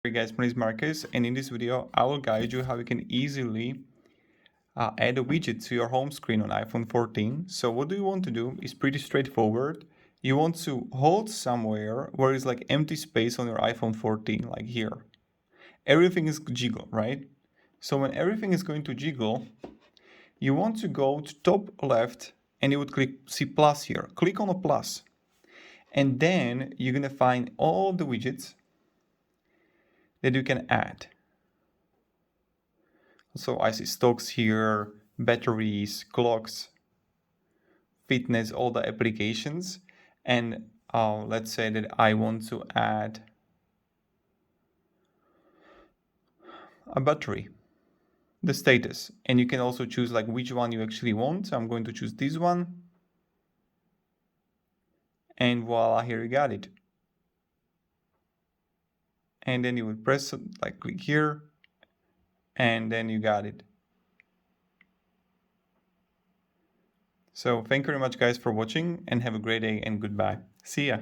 Hey guys, my name is Marcus, and in this video I will guide you how you can easily add a widget to your home screen on iPhone 14. So what do you want to do is pretty straightforward. You want to hold somewhere where it's like empty space on your iPhone 14, like here. Everything is jiggle, right? So when everything is going to jiggle, you want to go to top left and you would see plus here. Click on a plus. And then you're gonna find all the widgets that you can add. So I see stocks here, batteries, clocks, fitness, all the applications. And let's say that I want to add a battery, the status. And you can also choose like which one you actually want. So I'm going to choose this one. And voila, here you got it. And then you would press like click here, and then you got it. So thank you very much guys for watching, and have a great day and goodbye. See ya.